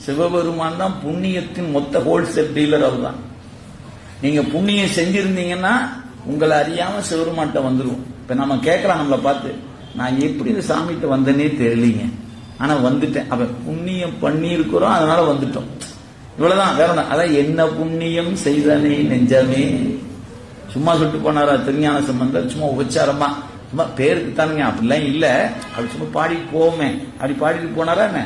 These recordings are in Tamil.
சிவபெருமான் தான் புண்ணியத்தின் மொத்த ஹோல்சேல் டீலர். அவர் தான். நீங்க புண்ணியம் செஞ்சிருந்தீங்கன்னா உங்களை அறியாம சிவபெருமான்கிட்ட வந்துருவோம். இப்ப நம்ம கேட்கலாம் நம்மளை பார்த்து, நான் எப்படி இந்த சாமிகிட்ட வந்தேனே தெரியலீங்க, ஆனா வந்துட்டேன். அப்ப புண்ணியம் பண்ணி இருக்கிறோம், அதனால வந்துட்டோம். இவ்வளவுதான், வேற ஒண்ணு. அதான் என்ன புண்ணியம் செய்தனே நெஞ்சமே. சும்மா சொல்லிட்டு போனாரா திருஞான சம்பந்தர்? சும்மா உபச்சாரமா, சும்மா பேருக்கு தானுங்க, அப்படிலாம் இல்ல. அப்படி சும்மா பாடிட்டு போவோமே, அப்படி பாடிட்டு போனாரா என்ன?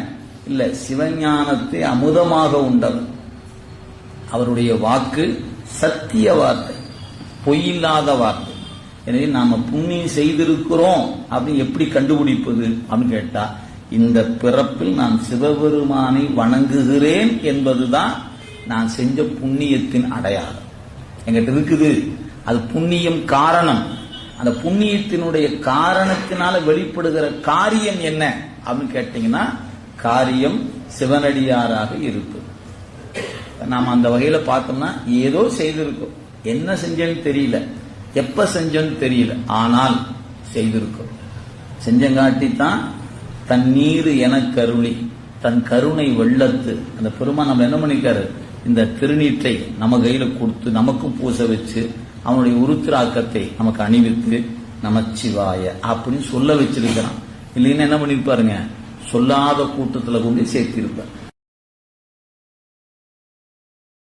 இல்ல, சிவஞானத்தை அமுதமாக உண்டவர். அவருடைய வாக்கு சத்திய வார்த்தை, பொய்யில்லாத வார்த்தை. எனவே நாம புண்ணியம் செய்திருக்கிறோம் அப்படின்னு எப்படி கண்டுபிடிப்பது அப்படின்னு கேட்டா, இந்த பிறப்பில் நான் சிவபெருமானை வணங்குகிறேன் என்பதுதான் நான் செஞ்ச புண்ணியத்தின் அடையாளம். எங்கிட்ட இருக்குது. அது புண்ணியம் காரணம். அந்த புண்ணியத்தினுடைய காரணத்தினால வெளிப்படுகிற காரியம் என்ன அப்படின்னு கேட்டீங்கன்னா, காரியம் சிவனடியாராக இருப்பது. நாம அந்த வகையில பார்த்தோம்னா ஏதோ செய்திருக்கோம். என்ன செஞ்சேன்னு தெரியல, எப்ப செஞ்சோன்னு தெரியல, ஆனால் செய்திருக்கோம். செஞ்சங்காட்டித்தான் தண்ணீர் என கருளி தன் கருணை வெள்ளத்து அந்த பெருமான் நம்ம என்ன பண்ணிக்காரு, இந்த திருநீற்றை நம்ம கையில கொடுத்து நமக்கும் பூச வச்சு அவனுடைய உருத்திராக்கத்தை நமக்கு அணிவித்து நமச்சிவாய அப்படின்னு சொல்ல வச்சிருக்கிறான். இல்லைன்னா என்ன பண்ணிருப்பாருங்க, சொல்லாத கூட்டத்துல கொண்டு சேர்த்திருப்பார்.